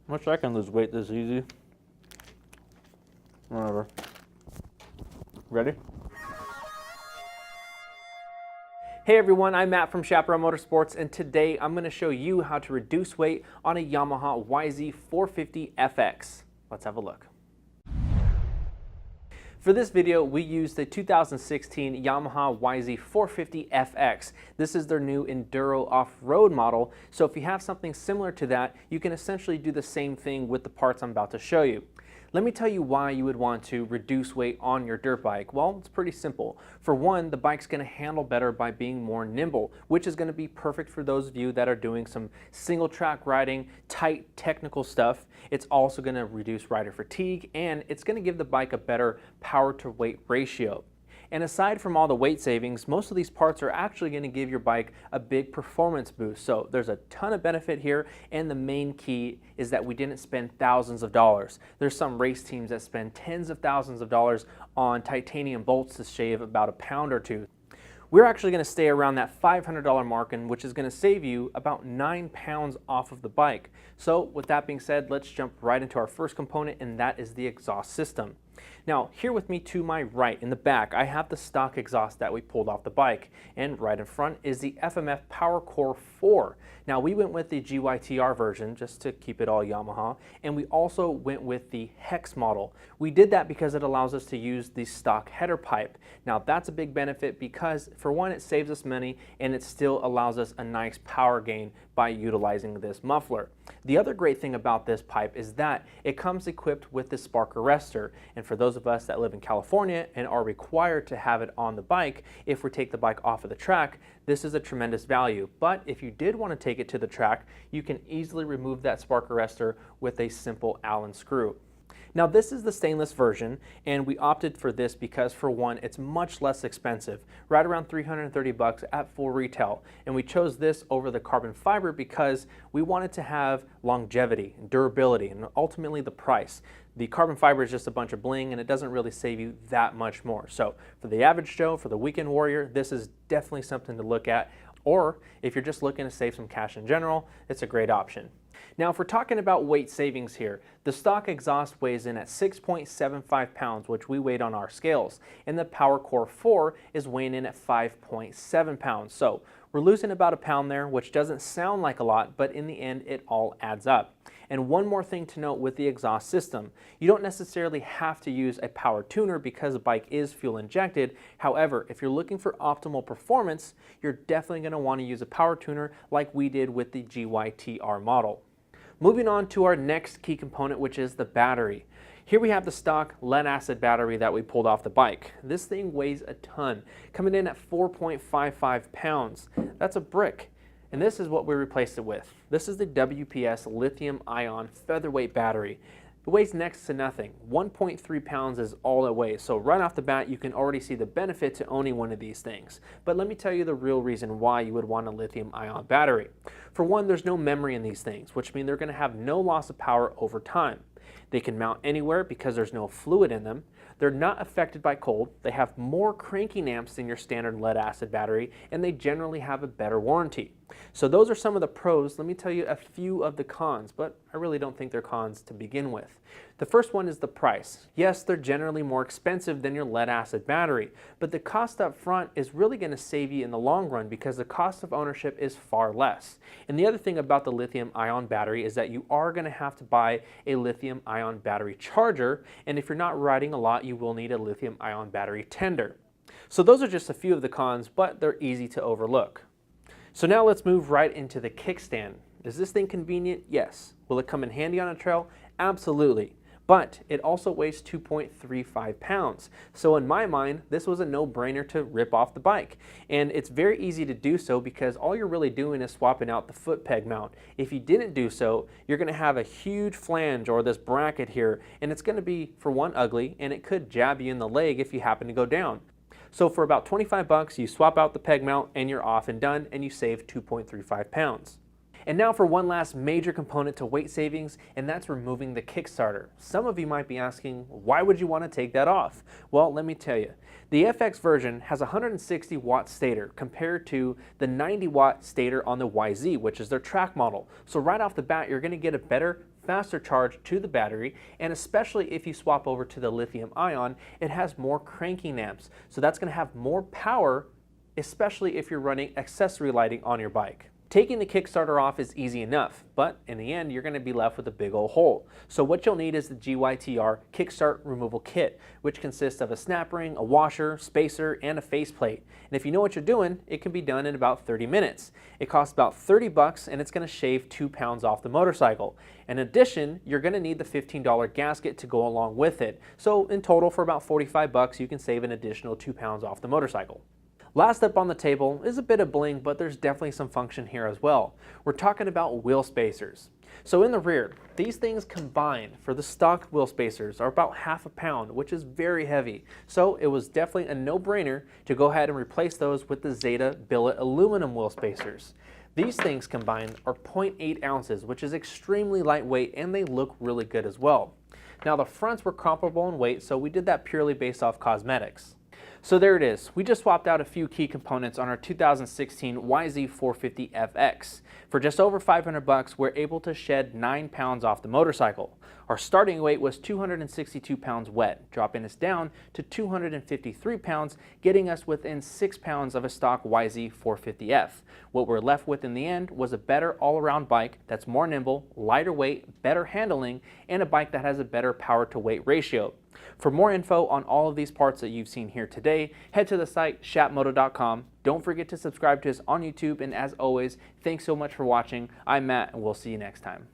Wish I can lose weight this easy. Whatever. Ready? Hey everyone, I'm Matt from Chaparral Motorsports, and today I'm going to show you how to reduce weight on a Yamaha YZ450 FX. Let's have a look. For this video, we used the 2016 Yamaha YZ450 FX. This is their new Enduro off-road model, so if you have something similar to that, you can essentially do the same thing with the parts I'm about to show you. Let me tell you why you would want to reduce weight on your dirt bike. Well, it's pretty simple. For one, the bike's going to handle better by being more nimble, which is going to be perfect for those of you that are doing some single track riding, tight technical stuff. It's also going to reduce rider fatigue, and it's going to give the bike a better power to weight ratio. And aside from all the weight savings, most of these parts are actually going to give your bike a big performance boost. So there's a ton of benefit here, and the main key is that we didn't spend thousands of dollars. There's some race teams that spend tens of thousands of dollars on titanium bolts to shave about a pound or two. We're actually going to stay around that $500 mark, which is going to save you about 9 pounds off of the bike. So with that being said, let's jump right into our first component, and that is the exhaust system. Now, here with me to my right in the back, I have the stock exhaust that we pulled off the bike, and right in front is the FMF PowerCore 4. Now, we went with the GYTR version just to keep it all Yamaha, and we also went with the Hex model. We did that because it allows us to use the stock header pipe. Now, that's a big benefit because, for one, it saves us money, and it still allows us a nice power gain by utilizing this muffler. The other great thing about this pipe is that it comes equipped with the spark arrestor, and for those of us that live in California and are required to have it on the bike if we take the bike off of the track, this is a tremendous value. But if you did want to take it to the track, you can easily remove that spark arrestor with a simple Allen screw. Now, this is the stainless version, and we opted for this because, for one, it's much less expensive, right around $330 at full retail. And we chose this over the carbon fiber because we wanted to have longevity, durability, and ultimately the price. The carbon fiber is just a bunch of bling, and it doesn't really save you that much more. So for the average Joe, for the weekend warrior, this is definitely something to look at. Or if you're just looking to save some cash in general, it's a great option. Now, if we're talking about weight savings here, the stock exhaust weighs in at 6.75 pounds, which we weighed on our scales, and the PowerCore 4 is weighing in at 5.7 pounds. So we're losing about a pound there, which doesn't sound like a lot, but in the end, it all adds up. And one more thing to note with the exhaust system, you don't necessarily have to use a power tuner because the bike is fuel injected. However, if you're looking for optimal performance, you're definitely going to want to use a power tuner like we did with the GYTR model. Moving on to our next key component, which is the battery. Here we have the stock lead acid battery that we pulled off the bike. This thing weighs a ton, coming in at 4.55 pounds. That's a brick. And this is what we replaced it with. This is the WPS lithium-ion featherweight battery. It weighs next to nothing. 1.3 pounds is all it weighs. So right off the bat, you can already see the benefit to owning one of these things. But let me tell you the real reason why you would want a lithium-ion battery. For one, there's no memory in these things, which means they're going to have no loss of power over time. They can mount anywhere because there's no fluid in them. They're not affected by cold. They have more cranking amps than your standard lead acid battery, and they generally have a better warranty. So those are some of the pros. Let me tell you a few of the cons, but I really don't think they're cons to begin with. The first one is the price. Yes, they're generally more expensive than your lead acid battery, but the cost up front is really going to save you in the long run because the cost of ownership is far less. And the other thing about the lithium-ion battery is that you are going to have to buy a lithium-ion battery charger, and if you're not riding a lot, you will need a lithium-ion battery tender. So those are just a few of the cons, but they're easy to overlook. So now let's move right into the kickstand. Is this thing convenient? Yes. Will it come in handy on a trail? Absolutely. But it also weighs 2.35 pounds. So in my mind, this was a no-brainer to rip off the bike. And it's very easy to do so because all you're really doing is swapping out the foot peg mount. If you didn't do so, you're going to have a huge flange or this bracket here, and it's going to be, for one, ugly, and it could jab you in the leg if you happen to go down. So for about 25 bucks, you swap out the peg mount and you're off and done, and you save 2.35 pounds. And now for one last major component to weight savings, and that's removing the kickstarter. Some of you might be asking, why would you want to take that off? Well, let me tell you. The FX version has a 160 watt stator compared to the 90 watt stator on the YZ, which is their track model. So right off the bat, you're going to get a better faster charge to the battery, and especially if you swap over to the lithium ion, it has more cranking amps. So that's going to have more power, especially if you're running accessory lighting on your bike. Taking the Kickstarter off is easy enough, but in the end, you're going to be left with a big old hole. So what you'll need is the GYTR Kickstart Removal Kit, which consists of a snap ring, a washer, spacer, and a faceplate. And if you know what you're doing, it can be done in about 30 minutes. It costs about 30 bucks, and it's going to shave 2 pounds off the motorcycle. In addition, you're going to need the $15 gasket to go along with it. So in total, for about 45 bucks, you can save an additional 2 pounds off the motorcycle. Last up on the table is a bit of bling, but there's definitely some function here as well. We're talking about wheel spacers. So in the rear, these things combined for the stock wheel spacers are about half a pound, which is very heavy. So it was definitely a no-brainer to go ahead and replace those with the Zeta billet aluminum wheel spacers. These things combined are 0.8 ounces, which is extremely lightweight, and they look really good as well. Now the fronts were comparable in weight, so we did that purely based off cosmetics. So there it is. We just swapped out a few key components on our 2016 YZ450 FX. For just over 500 bucks, we're able to shed 9 pounds off the motorcycle. Our starting weight was 262 pounds wet, dropping us down to 253 pounds, getting us within 6 pounds of a stock YZ450F. What we're left with in the end was a better all-around bike that's more nimble, lighter weight, better handling, and a bike that has a better power to weight ratio. For more info on all of these parts that you've seen here today, head to the site shapmoto.com. Don't forget to subscribe to us on YouTube, and as always, thanks so much for watching. I'm Matt, and we'll see you next time.